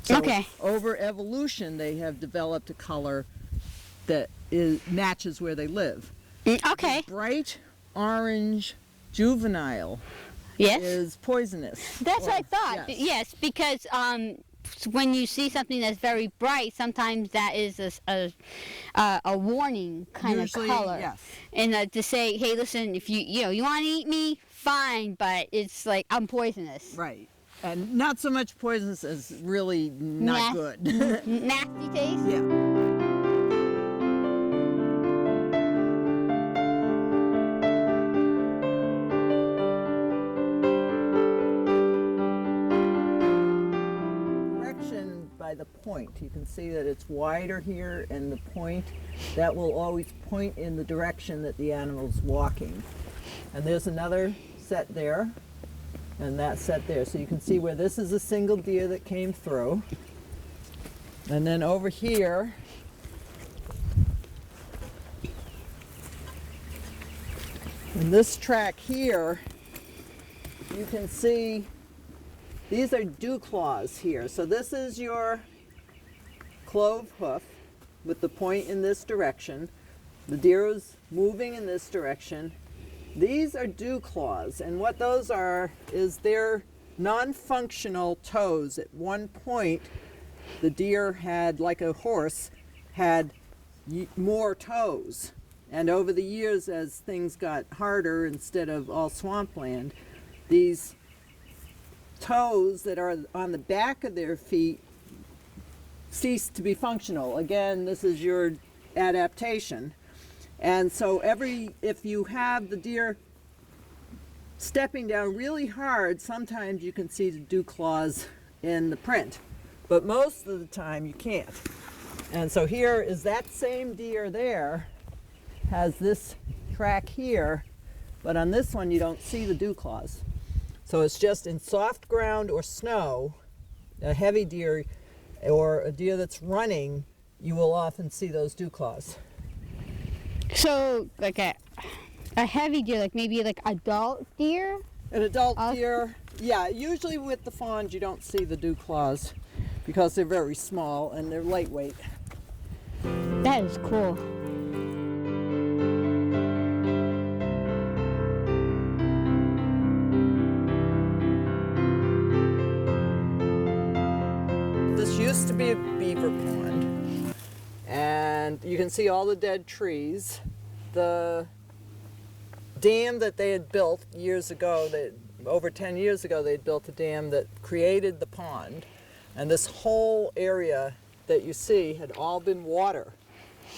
So Okay. over evolution, they have developed a color that matches where they live. Okay. The bright orange juvenile Yes. is poisonous. That's what I thought. Yes. Yes, because when you see something that's very bright, sometimes that is a warning kind Usually, of color. yes. And to say, hey, listen, if you want to eat me, fine, but it's like I'm poisonous. Right. And not so much poisonous as really not good. Nasty taste. Yeah. Direction by the point. You can see that it's wider here, and the point that will always point in the direction that the animal's walking. And there's another set there, and that set there. So you can see where this is a single deer that came through. And then over here, in this track here, you can see these are dew claws here. So this is your clove hoof with the point in this direction. The deer is moving in this direction. These are dew claws, and what those are is they're non-functional toes. At one point, the deer had, like a horse, had more toes. And over the years, as things got harder instead of all swampland, these toes that are on the back of their feet cease to be functional. Again, this is your adaptation. And so if you have the deer stepping down really hard, sometimes you can see the dew claws in the print, but most of the time you can't. And so here is that same deer there, has this track here, but on this one you don't see the dew claws. So it's just in soft ground or snow, a heavy deer or a deer that's running, you will often see those dew claws. So, like a heavy deer, like maybe like adult deer? An adult deer, yeah, usually with the fawns you don't see the dew claws because they're very small and they're lightweight. That is cool. This used to be a beaver pond, and you can see all the dead trees. The dam that they had built years ago, over 10 years ago, they had built a dam that created the pond, and this whole area that you see had all been water.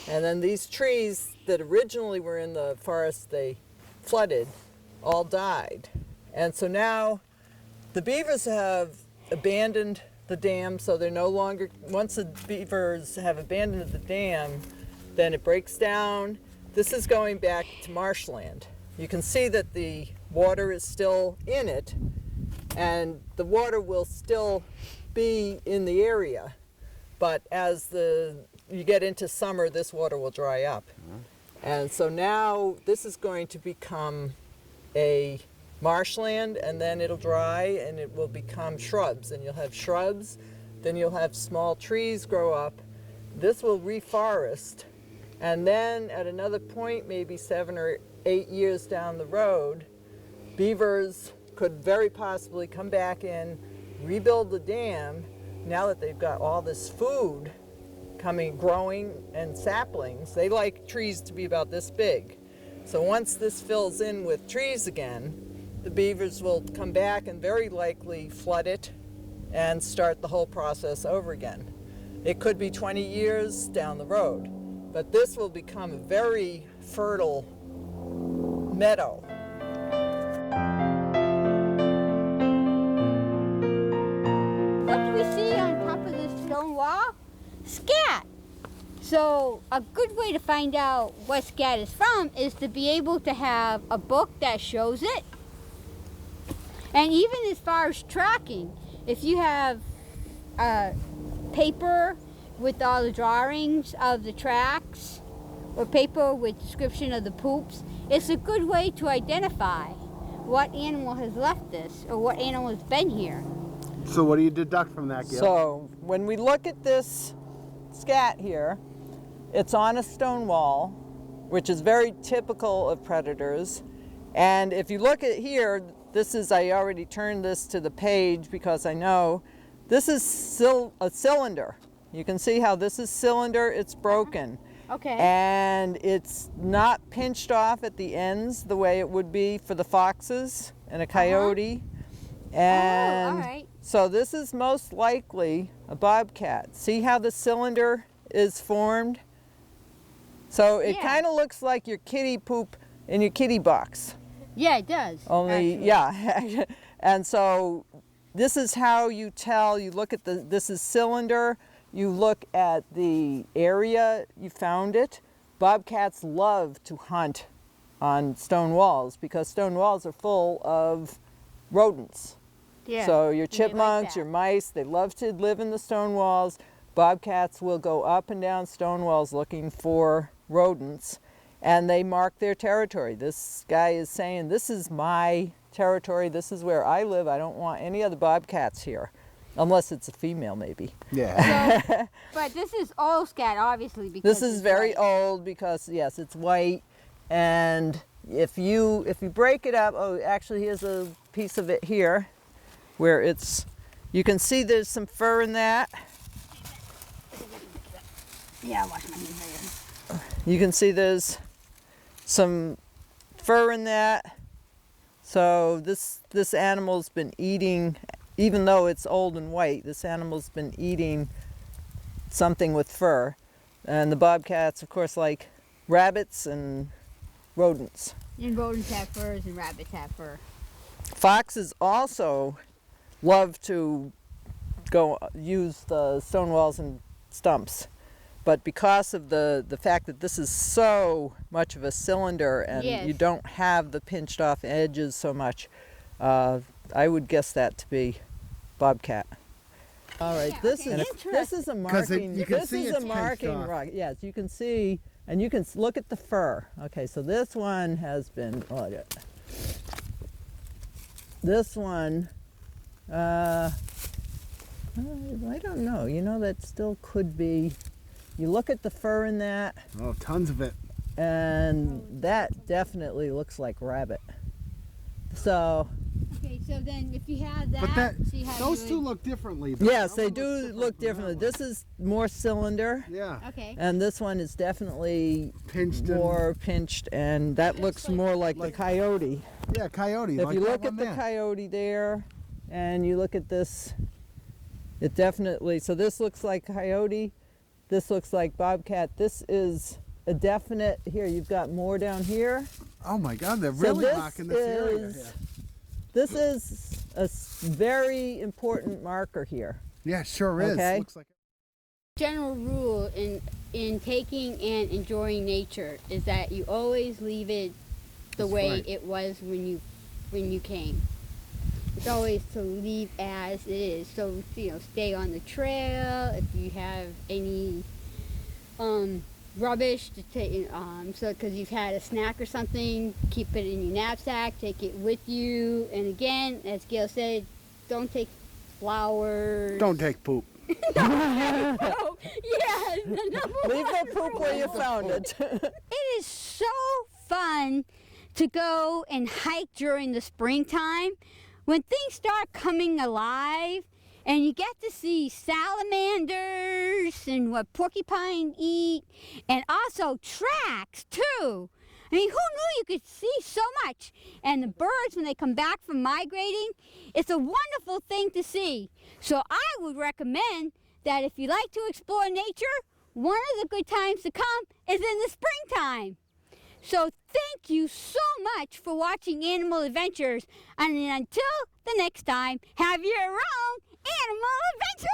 And then these trees that originally were in the forest they flooded all died. And so now the beavers have abandoned the dam, so they're no longer, once the beavers have abandoned the dam, then it breaks down. This is going back to marshland. You can see that the water is still in it, and the water will still be in the area, but as you get into summer, this water will dry up. And so now this is going to become a marshland, and then it'll dry and it will become shrubs, and you'll have shrubs, then you'll have small trees grow up. This will reforest, and then at another point, maybe 7 or 8 years down the road, beavers could very possibly come back in, rebuild the dam, now that they've got all this food growing and saplings. They like trees to be about this big. So once this fills in with trees again, the beavers will come back and very likely flood it and start the whole process over again. It could be 20 years down the road, but this will become a very fertile meadow. What do we see on top of this stone wall? Scat. So a good way to find out what scat is from is to be able to have a book that shows it. And even as far as tracking, if you have paper with all the drawings of the tracks or paper with description of the poops, it's a good way to identify what animal has left this or what animal has been here. So what do you deduct from that, Gil? So when we look at this scat here, it's on a stone wall, which is very typical of predators. And if you look at here, this is, I already turned this to the page because I know, this is a cylinder. You can see how this is cylinder, it's broken. Okay. And it's not pinched off at the ends the way it would be for the foxes and a coyote. And all right. so this is most likely a bobcat. See how the cylinder is formed? So it kind of looks like your kitty poop in your kitty box. Yeah, it does. Only, actually. yeah. And so this is how you tell, you look at this is cylinder. You look at the area you found it. Bobcats love to hunt on stone walls because stone walls are full of rodents. Yeah. So your and they like chipmunks, that. your mice, they love to live in the stone walls. Bobcats will go up and down stone walls looking for rodents, and they mark their territory. This guy is saying, this is my territory, this is where I live, I don't want any other bobcats here. Unless it's a female, maybe. Yeah. So, but this is old scat, obviously, because This is it's very white. old because, yes, it's white. And if you break it up, oh, actually, here's a piece of it here where it's, you can see there's some fur in that. Yeah, I wash my hands later. You can see there's some fur in that. So this animal's been eating, even though it's old and white, this animal's been eating something with fur. And the bobcats, of course, like rabbits and rodents. And rodents have furs and rabbits have fur. Foxes also love to go use the stone walls and stumps. But because of the fact that this is so much of a cylinder and Yes. you don't have the pinched off edges so much, I would guess that to be bobcat. All right, Yeah, this okay, is interesting. this is a 'Cause it- marking. you can This see is it's a pinched marking off. rock. Yes, you can see, and you can look at the fur. Okay, so this one has been. Oh, yeah. This one, I don't know. You know, that still could be. You look at the fur in that, Oh, tons of it. and that definitely looks like rabbit. So Okay, so then if you have that, But that see how those you two would- look differently. but yes, that they one do looks different look from that differently. one. This is more cylinder, Yeah. Okay. and this one is definitely Pinched and more pinched, and that looks more like the coyote. yeah, coyote. If like you that look one at the there. coyote there, and you look at this, it definitely, so this looks like coyote, this looks like bobcat. This is a definite, here, you've got more down here. Oh my God, they're So really this marking this area is- here. This is a very important marker here. Yeah, sure is. Okay. Looks like General rule in taking and enjoying nature is that you always leave it the That's way right. it was when you came. It's always to leave as it is. So stay on the trail. If you have any rubbish to take, so because you've had a snack or something, keep it in your knapsack. Take it with you. And again, as Gail said, don't take flowers. don't take poop. Yeah. Leave the poop where you found it. It is so fun to go and hike during the springtime when things start coming alive and you get to see salamanders and what porcupine eat, and also tracks too. I mean, who knew you could see so much? And the birds, when they come back from migrating, it's a wonderful thing to see. So I would recommend that if you like to explore nature, one of the good times to come is in the springtime. So thank you so much for watching Animal Adventures, and until the next time, have your own animal adventure!